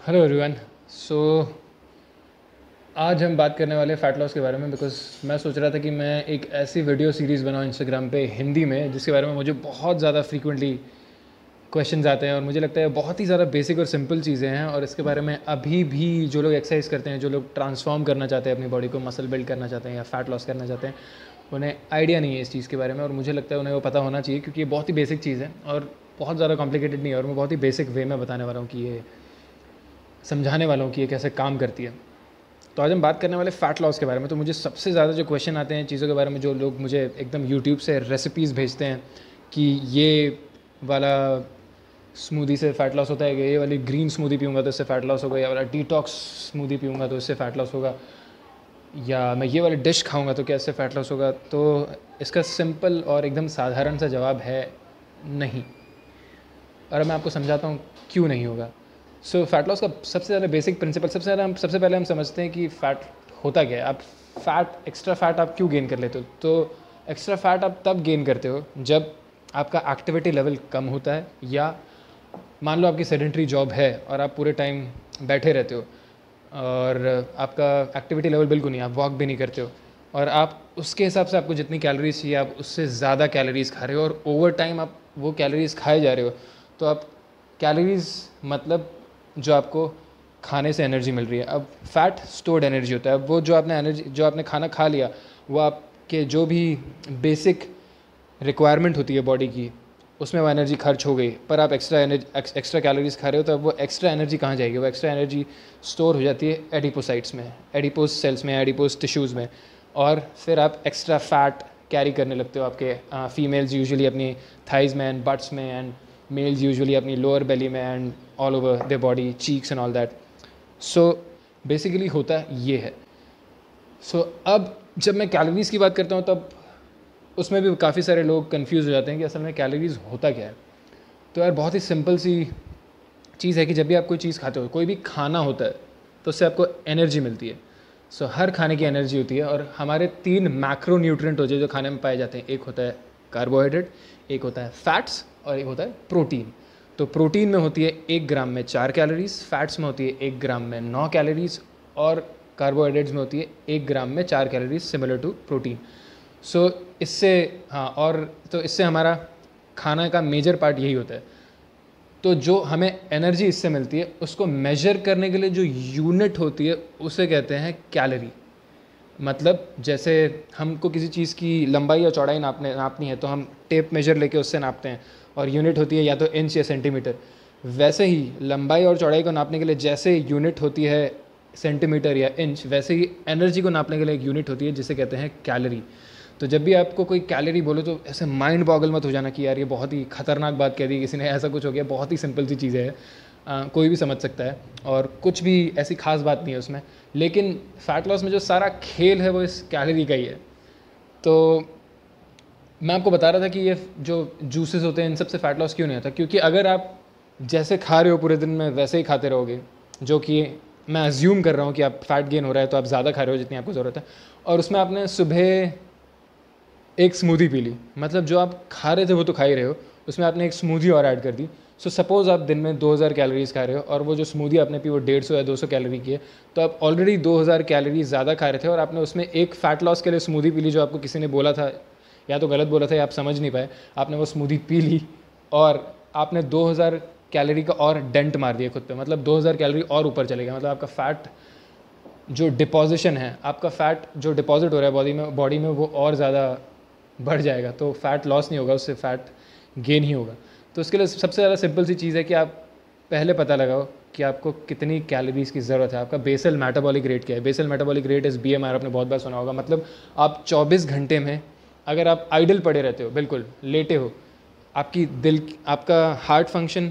Hello everyone. सो आज हम बात करने वाले फ़ैट लॉस के बारे में, बिकॉज मैं सोच रहा था कि मैं एक ऐसी वीडियो सीरीज़ बनाऊँ इंस्टाग्राम पे हिंदी में जिसके बारे में मुझे बहुत ज़्यादा फ्रीक्वेंटली क्वेश्चंस आते हैं और मुझे लगता है बहुत ही ज़्यादा बेसिक और सिंपल चीज़ें हैं और इसके बारे में अभी भी जो लोग एक्सरसाइज करते हैं, जो लोग ट्रांसफॉर्म करना चाहते हैं अपनी बॉडी को, मसल बिल्ड करना चाहते हैं या फ़ैट लॉस करना चाहते हैं, उन्हें आइडिया नहीं है इस चीज़ के बारे में। और मुझे लगता है उन्हें वो पता होना चाहिए क्योंकि ये बहुत ही बेसिक चीज़ है और बहुत ज़्यादा कॉम्प्लिकेटेड नहीं है और मैं बहुत ही बेसिक वे में बताने वाला हूँ कि ये समझाने वाला हूँ कि ये कैसे काम करती है। तो आज हम बात करने वाले फ़ैट लॉस के बारे में। तो मुझे सबसे ज़्यादा जो क्वेश्चन आते हैं चीज़ों के बारे में, जो लोग मुझे एकदम यूट्यूब से रेसिपीज़ भेजते हैं कि ये वाला स्मूदी से फ़ैट लॉस होता है, ये वाली ग्रीन स्मूदी पीऊँगा तो इससे फ़ैट लॉस होगा, या वाला डिटॉक्स स्मूदी पीऊँगा तो इससे फ़ैट लॉस होगा, या मैं ये वाली डिश खाऊँगा तो क्या इससे फ़ैट लॉस होगा। तो इसका सिंपल और एकदम साधारण सा जवाब है नहीं। और मैं आपको समझाता हूँ क्यों नहीं होगा। फ़ैट लॉस का सबसे ज़्यादा बेसिक प्रिंसिपल, सबसे पहले हम समझते हैं कि फ़ैट होता क्या है। आप एक्स्ट्रा फ़ैट आप क्यों गेन कर लेते हो? तो एक्स्ट्रा फ़ैट आप तब गेन करते हो जब आपका एक्टिविटी लेवल कम होता है, या मान लो आपकी सेडेंटरी जॉब है और आप पूरे टाइम बैठे रहते हो और आपका एक्टिविटी लेवल बिल्कुल नहीं, आप वॉक भी नहीं करते हो और आप उसके हिसाब से आपको जितनी कैलोरीज चाहिए आप उससे ज़्यादा कैलोरीज खा रहे हो और ओवर टाइम आप वो कैलोरीज खाए जा रहे हो। तो आप कैलोरीज मतलब जो आपको खाने से एनर्जी मिल रही है। अब फैट स्टोर्ड एनर्जी होता है। अब वो जो आपने खाना खा लिया, वो आपके जो भी बेसिक रिक्वायरमेंट होती है बॉडी की, उसमें वो एनर्जी खर्च हो गई, पर आप एक्स्ट्रा कैलोरीज खा रहे हो, तो अब वो एक्स्ट्रा एनर्जी कहाँ जाएगी? वो एक्स्ट्रा एनर्जी स्टोर हो जाती है एडिपोसाइट्स में, एडिपोज सेल्स में, एडिपोज टिश्यूज़ में, और फिर आप एक्स्ट्रा फैट कैरी करने लगते हो। आपके फीमेल्स यूजुअली अपनी थाइज में एंड बट्स में, एंड मेल्स यूजुअली अपनी लोअर बेली में and all over their body, cheeks and all that. So basically होता ये है। अब जब मैं कैलोरीज़ की बात करता हूँ तब उसमें भी काफ़ी सारे लोग कंफ्यूज हो जाते हैं कि असल में कैलोरीज़ होता क्या है। तो यार बहुत ही सिंपल सी चीज़ है कि जब भी आप कोई चीज़ खाते हो, कोई भी खाना होता है, तो उससे आपको एनर्जी मिलती है। हर खाने की एनर्जी होती है और हमारे 3 मैक्रो न्यूट्रिएंट होते हैं जो खाने में पाए जाते हैं। एक होता है कार्बोहाइड्रेट, एक होता है फैट्स और एक होता है प्रोटीन। तो प्रोटीन में होती है 1 ग्राम में 4 कैलोरीज, फैट्स में होती है 1 ग्राम में 9 कैलोरीज, और कार्बोहाइड्रेट्स में होती है 1 ग्राम में 4 कैलोरीज, सिमिलर टू प्रोटीन। इससे और तो इससे हमारा खाना का मेजर पार्ट यही होता है। तो जो हमें एनर्जी इससे मिलती है, उसको मेजर करने के लिए जो यूनिट होती है उसे कहते हैं कैलोरी। मतलब जैसे हमको किसी चीज़ की लंबाई या चौड़ाई नापनी है तो हम टेप मेजर लेके उससे नापते हैं और यूनिट होती है या तो इंच या सेंटीमीटर। वैसे ही लंबाई और चौड़ाई को नापने के लिए जैसे यूनिट होती है सेंटीमीटर या इंच, वैसे ही एनर्जी को नापने के लिए एक यूनिट होती है जिसे कहते हैं कैलोरी। तो जब भी आपको कोई कैलोरी बोलो तो ऐसे माइंड बॉगल मत हो जाना कि यार ये बहुत ही खतरनाक बात कह दी किसी ने, ऐसा कुछ हो गया। बहुत ही सिंपल सी चीज़ें है, कोई भी समझ सकता है और कुछ भी ऐसी खास बात नहीं है उसमें। लेकिन फ़ैट लॉस में जो सारा खेल है वो इस कैलोरी का ही है। तो मैं आपको बता रहा था कि ये जो जूसेस होते हैं इन सबसे फ़ैट लॉस क्यों नहीं होता, क्योंकि अगर आप जैसे खा रहे हो पूरे दिन में वैसे ही खाते रहोगे, जो कि मैं अज्यूम कर रहा हूँ कि आप फैट गेन हो रहा है तो आप ज़्यादा खा रहे हो जितनी आपको ज़रूरत है, और उसमें आपने सुबह एक स्मूदी पी ली, मतलब जो आप खा रहे थे वो तो खा ही रहे हो, उसमें आपने एक स्मूदी और ऐड कर दी। सपोज़ आप दिन में 2000 कैलोरीज़ खा रहे हो और वो जो स्मूदी आपने पी वो 150 या 200 कैलोरी की है, तो आप ऑलरेडी 2000 कैलोरी ज़्यादा खा रहे थे और आपने उसमें एक फ़ैट लॉस के लिए स्मूदी पी ली जो आपको किसी ने बोला था, या तो गलत बोला था या आप समझ नहीं पाए। आपने वो स्मूदी पी ली और आपने 2000 कैलोरी का और डेंट मार दिया खुद पे, मतलब 2000 कैलोरी और ऊपर चले गया। मतलब आपका फ़ैट जो डिपॉजिशन है, आपका फ़ैट जो डिपॉजिट हो रहा है बॉडी में वो और ज़्यादा बढ़ जाएगा। तो फ़ैट लॉस नहीं होगा, उससे फ़ैट गेन ही होगा। तो उसके लिए सबसे ज़्यादा सिंपल सी चीज़ है कि आप पहले पता लगाओ कि आपको कितनी कैलोरीज़ की ज़रूरत है। आपका बेसल मेटाबॉलिक रेट क्या है? Basal metabolic rate is BMR, आपने बहुत बार सुना होगा। मतलब आप 24 घंटे में अगर आप आइडल पड़े रहते हो, बिल्कुल लेटे हो, आपका हार्ट फंक्शन,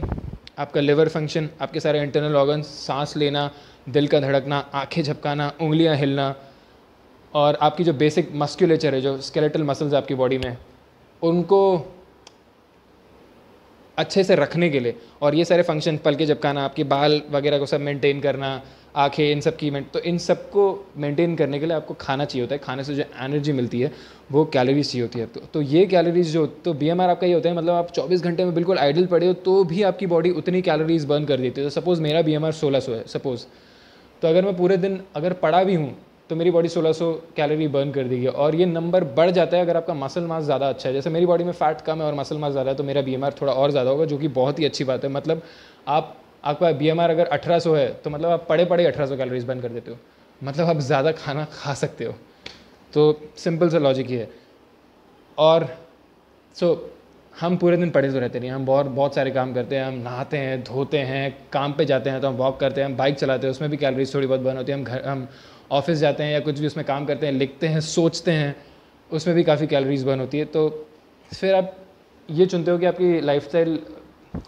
आपका लिवर फंक्शन, आपके सारे इंटरनल ऑर्गन्स, सांस लेना, दिल का धड़कना, आँखें झपकाना, उंगलियाँ हिलना, और आपकी जो बेसिक मस्कुलेचर है, जो स्केलेटल मसल्स आपकी बॉडी में, उनको अच्छे से रखने के लिए, और ये सारे फंक्शन, पलके झपकाना, आपके बाल वगैरह को सब मेंटेन करना, आँखें, इन सब की तो इन सबको मेंटेन करने के लिए आपको खाना चाहिए होता है। खाने से जो एनर्जी मिलती है वो कैलोरीज चाहिए होती है। तो ये कैलोरीज जो, तो बीएमआर आपका ये होता है, मतलब आप 24 घंटे में बिल्कुल आइडल पड़े हो तो भी आपकी बॉडी उतनी कैलोरीज बर्न कर देती है। तो सपोज़ मेरा बीएमआर 1600 है सपोज़, तो अगर मैं पूरे दिन अगर पड़ा भी हूँ तो मेरी बॉडी 1600 कैलोरी बर्न कर देगी। और ये नंबर बढ़ जाता है अगर आपका मसल मास ज़्यादा अच्छा है। जैसे मेरी बॉडी में फैट कम है और मसल मास ज़्यादा है तो मेरा बीएमआर थोड़ा और ज़्यादा होगा, जो कि बहुत ही अच्छी बात है। मतलब आपका बीएमआर अगर 1800 है तो मतलब आप पड़े 1800 कैलोरीज बर्न कर देते हो, मतलब आप ज़्यादा खाना खा सकते हो। तो सिंपल सा लॉजिक ही है। और हम पूरे दिन पड़े तो रहते नहीं, हम बहुत सारे काम करते हैं। हम नहाते हैं, धोते हैं, काम पे जाते हैं तो हम वॉक करते हैं, हम बाइक चलाते हैं, उसमें भी कैलोरीज थोड़ी बहुत बर्न होती है। हम ऑफिस जाते हैं या कुछ भी उसमें काम करते हैं, लिखते हैं, सोचते हैं, उसमें भी काफ़ी कैलोरीज बर्न होती है। तो फिर आप ये चुनते हो कि आपकी लाइफस्टाइल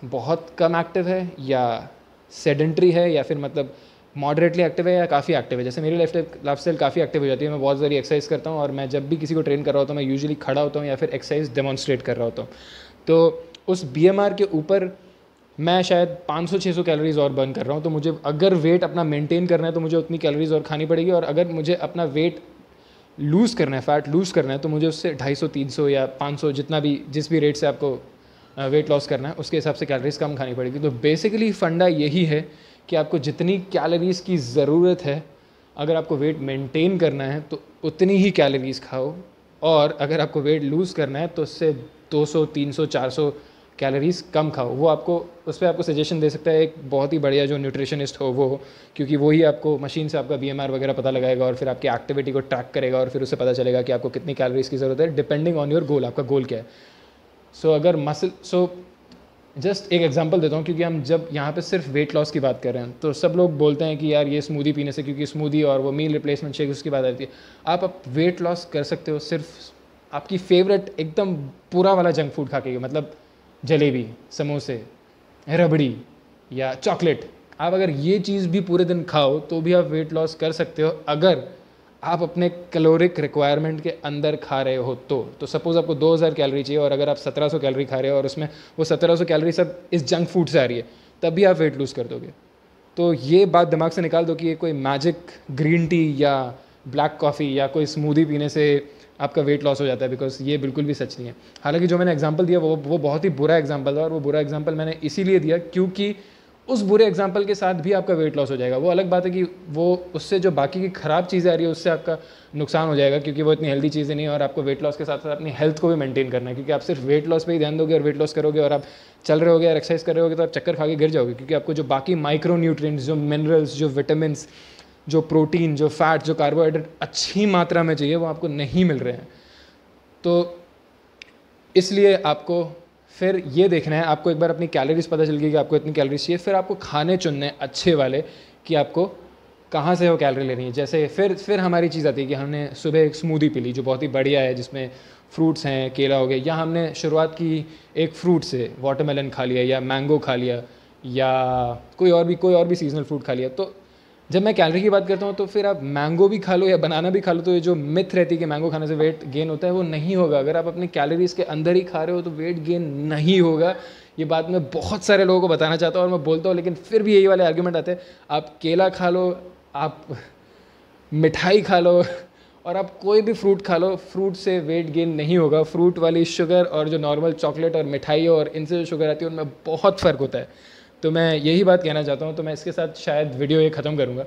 बहुत कम एक्टिव है या सेडेंट्री है या फिर मतलब मॉडरेटली एक्टिव है या काफ़ी एक्टिव है। जैसे मेरी लाइफस्टाइल काफ़ी एक्टिव हो जाती है, मैं बहुत सारी एक्सरसाइज करता हूँ और मैं जब भी किसी को ट्रेन कर रहा होता हूँ मैं यूजुअली खड़ा होता हूँ या फिर एक्सरसाइज डेमॉन्स्ट्रेट कर रहा होता हूँ। तो उस बीएमआर के ऊपर मैं शायद 500-600 कैलोरीज और बर्न कर रहा हूँ। तो मुझे अगर वेट अपना मेंटेन करना है तो मुझे उतनी कैलोरीज और खानी पड़ेगी, और अगर मुझे अपना वेट लूज़ करना है, फैट लूज़ करना है, तो मुझे उससे 250-300 या 500 जितना भी जिस भी रेट से आपको वेट लॉस करना है उसके हिसाब से कैलोरीज कम खानी पड़ेगी। तो बेसिकली फंडा यही है कि आपको जितनी कैलोरीज़ की ज़रूरत है, अगर आपको वेट मेंटेन करना है तो उतनी ही कैलोरीज़ खाओ, और अगर आपको वेट लूज़ करना है तो उससे 200, 300, 400 कैलोरीज़ कम खाओ। वो आपको उस पर आपको सजेशन दे सकता है एक बहुत ही बढ़िया जो न्यूट्रिशनिस्ट हो वो, क्योंकि वही आपको मशीन से आपका बीएमआर वगैरह पता लगाएगा और फिर आपकी एक्टिविटी को ट्रैक करेगा और फिर उससे पता चलेगा कि आपको कितनी कैलोरीज़ की ज़रूरत है डिपेंडिंग ऑन योर गोल, आपका गोल क्या है। जस्ट एक एग्जांपल देता हूँ, क्योंकि हम जब यहाँ पे सिर्फ वेट लॉस की बात कर रहे हैं तो सब लोग बोलते हैं कि यार ये स्मूदी पीने से, क्योंकि स्मूदी और वो मील रिप्लेसमेंट शेक उसकी बात आती है। आप वेट लॉस कर सकते हो सिर्फ आपकी फेवरेट एकदम पूरा वाला जंक फूड खा के, मतलब जलेबी, समोसे, रबड़ी या चॉकलेट। आप अगर ये चीज़ भी पूरे दिन खाओ तो भी आप वेट लॉस कर सकते हो, अगर आप अपने कैलोरिक रिक्वायरमेंट के अंदर खा रहे हो। तो सपोज़ आपको 2000 कैलोरी चाहिए और अगर आप 1700 कैलोरी खा रहे हो और उसमें वो 1700 कैलोरी सब इस जंक फूड से आ रही है, तब भी आप वेट लूज़ कर दोगे। तो ये बात दिमाग से निकाल दो कि ये कोई मैजिक ग्रीन टी या ब्लैक कॉफ़ी या कोई स्मूदी पीने से आपका वेट लॉस हो जाता है, बिकॉज ये बिल्कुल भी सच नहीं है। हालांकि जो मैंने एग्जांपल दिया वो बहुत ही बुरा एग्जांपल था, और वो बुरा एग्जांपल मैंने इसीलिए दिया क्योंकि उस बुरे एग्जाम्पल के साथ भी आपका वेट लॉस हो जाएगा। वो अलग बात है कि वो उससे जो बाकी की ख़राब चीज़ें आ रही है उससे आपका नुकसान हो जाएगा, क्योंकि वो इतनी हेल्दी चीज़ें नहीं है। और आपको वेट लॉस के साथ साथ अपनी हेल्थ को भी मेंटेन करना है, क्योंकि आप सिर्फ वेट लॉस पे ही ध्यान दोगे और वेट लॉस करोगे और आप चल रहे होगे और एक्सरसाइज कर रहे होगे तो आप चक्कर खा के गिर जाओगे, क्योंकि आपको जो बाकी माइक्रो न्यूट्रिएंट्स, जो मिनरल्स, जो विटामिन, जो प्रोटीन, जो फैट, जो कार्बोहाइड्रेट अच्छी मात्रा में चाहिए वो आपको नहीं मिल रहे हैं। तो इसलिए आपको फिर ये देखना है, आपको एक बार अपनी कैलोरीज पता चल गई कि आपको इतनी कैलोरीज चाहिए, फिर आपको खाने चुनने अच्छे वाले कि आपको कहाँ से वो कैलोरी लेनी है। जैसे फिर हमारी चीज़ आती है कि हमने सुबह एक स्मूदी पी ली जो बहुत ही बढ़िया है, जिसमें फ्रूट्स हैं, केला हो गया, या हमने शुरुआत की एक फ्रूट से, वाटरमेलन खा लिया या मैंगो खा लिया या कोई और भी सीजनल फ्रूट खा लिया। तो जब मैं कैलोरी की बात करता हूँ तो फिर आप मैंगो भी खा लो या बनाना भी खा लो, तो ये जो मिथ रहती है कि मैंगो खाने से वेट गेन होता है, वो नहीं होगा। अगर आप अपनी कैलोरीज के अंदर ही खा रहे हो तो वेट गेन नहीं होगा। ये बात मैं बहुत सारे लोगों को बताना चाहता हूँ और मैं बोलता हूँ, लेकिन फिर भी यही वाले आर्ग्यूमेंट आते हैं। आप केला खा लो, आप मिठाई खा लो और आप कोई भी फ्रूट खा लो, फ्रूट से वेट गेन नहीं होगा। फ्रूट वाली शुगर और जो नॉर्मल चॉकलेट और मिठाई और इनसे जो शुगर आती है उनमें बहुत फ़र्क होता है। तो मैं यही बात कहना चाहता हूँ। तो मैं इसके साथ शायद वीडियो ये ख़त्म करूँगा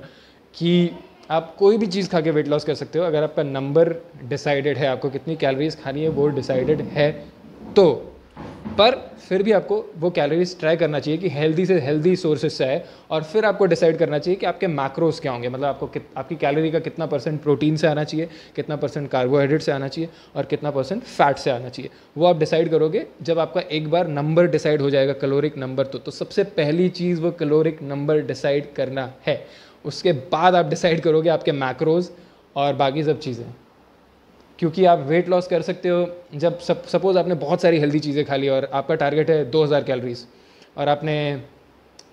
कि आप कोई भी चीज़ खा के वेट लॉस कर सकते हो, अगर आपका नंबर डिसाइडेड है, आपको कितनी कैलोरीज खानी है वो डिसाइडेड है तो। पर फिर भी आपको वो कैलोरीज ट्राई करना चाहिए कि हेल्दी से हेल्दी सोर्सेज से आए, और फिर आपको डिसाइड करना चाहिए कि आपके मैक्रोस क्या होंगे, मतलब आपको आपकी कैलोरी का कितना % प्रोटीन से आना चाहिए, कितना % कार्बोहाइड्रेट से आना चाहिए और कितना % फैट से आना चाहिए। वो आप डिसाइड करोगे जब आपका एक बार नंबर डिसाइड हो जाएगा, कैलोरिक नंबर। तो सबसे पहली चीज़ वो कैलोरिक नंबर डिसाइड करना है। उसके बाद आप डिसाइड करोगे आपके मैक्रोज और बाकी सब चीज़ें, क्योंकि आप वेट लॉस कर सकते हो जब सपोज़ आपने बहुत सारी हेल्दी चीज़ें खा ली और आपका टारगेट है 2000 कैलोरीज और आपने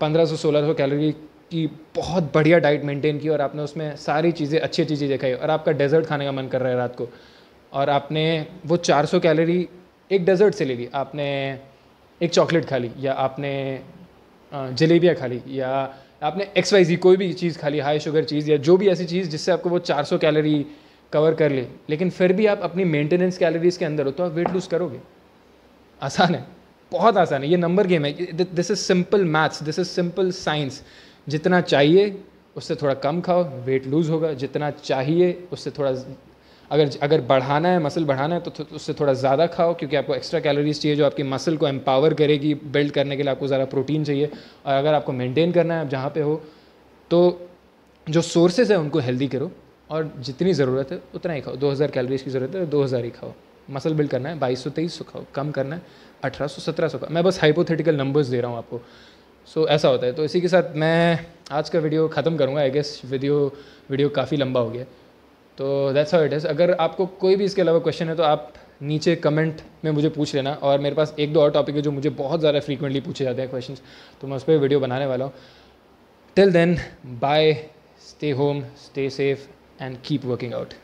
1500-1600 कैलोरी की बहुत बढ़िया डाइट मेंटेन की और आपने उसमें सारी चीज़ें अच्छी चीज़ें खाई, और आपका डेजर्ट खाने का मन कर रहा है रात को, और आपने वो 400 कैलोरी एक डेजर्ट से ले ली, आपने एक चॉकलेट खा ली या आपने जलेबियाँ खा ली या आपने XYZ कोई भी चीज़ खा ली, हाई शुगर चीज़ या जो भी ऐसी चीज़ जिससे आपको वो 400 कैलोरी कवर कर ले, लेकिन फिर भी आप अपनी मेंटेनेंस कैलोरीज के अंदर हो तो आप वेट लूज़ करोगे। आसान है, बहुत आसान है, ये नंबर गेम है। This is simple maths, this is simple science. जितना चाहिए उससे थोड़ा कम खाओ, वेट लूज़ होगा। जितना चाहिए उससे थोड़ा, अगर बढ़ाना है, मसल बढ़ाना है तो उससे थोड़ा ज़्यादा खाओ, क्योंकि आपको एक्स्ट्रा कैलोरीज चाहिए जो आपकी मसल को एम्पावर करेगी। बिल्ड करने के लिए आपको ज़्यादा प्रोटीन चाहिए। और अगर आपको मेंटेन करना है आप जहाँ पे हो, तो जो सोर्सेज है उनको हेल्दी करो और जितनी ज़रूरत है उतना ही खाओ। 2000 कैलोरीज की ज़रूरत है, 2000 ही खाओ। मसल बिल्ड करना है 2200-2300 खाओ, कम करना है 1800-1700 खाओ। मैं बस हाइपोथेटिकल नंबर्स दे रहा हूँ आपको। सो ऐसा होता है। तो इसी के साथ मैं आज का वीडियो ख़त्म करूँगा। आई गेस वीडियो काफ़ी लंबा हो गया, तो दैट्स हाउ इट इज़। अगर आपको कोई भी इसके अलावा क्वेश्चन है तो आप नीचे कमेंट में मुझे पूछ लेना। और मेरे पास 1-2 और टॉपिक है जो मुझे बहुत ज़्यादा फ्रीक्वेंटली पूछे जाते हैं क्वेश्चंस, तो मैं उस पर वीडियो बनाने वाला हूँ। Till then, bye, stay home, stay safe and keep working out.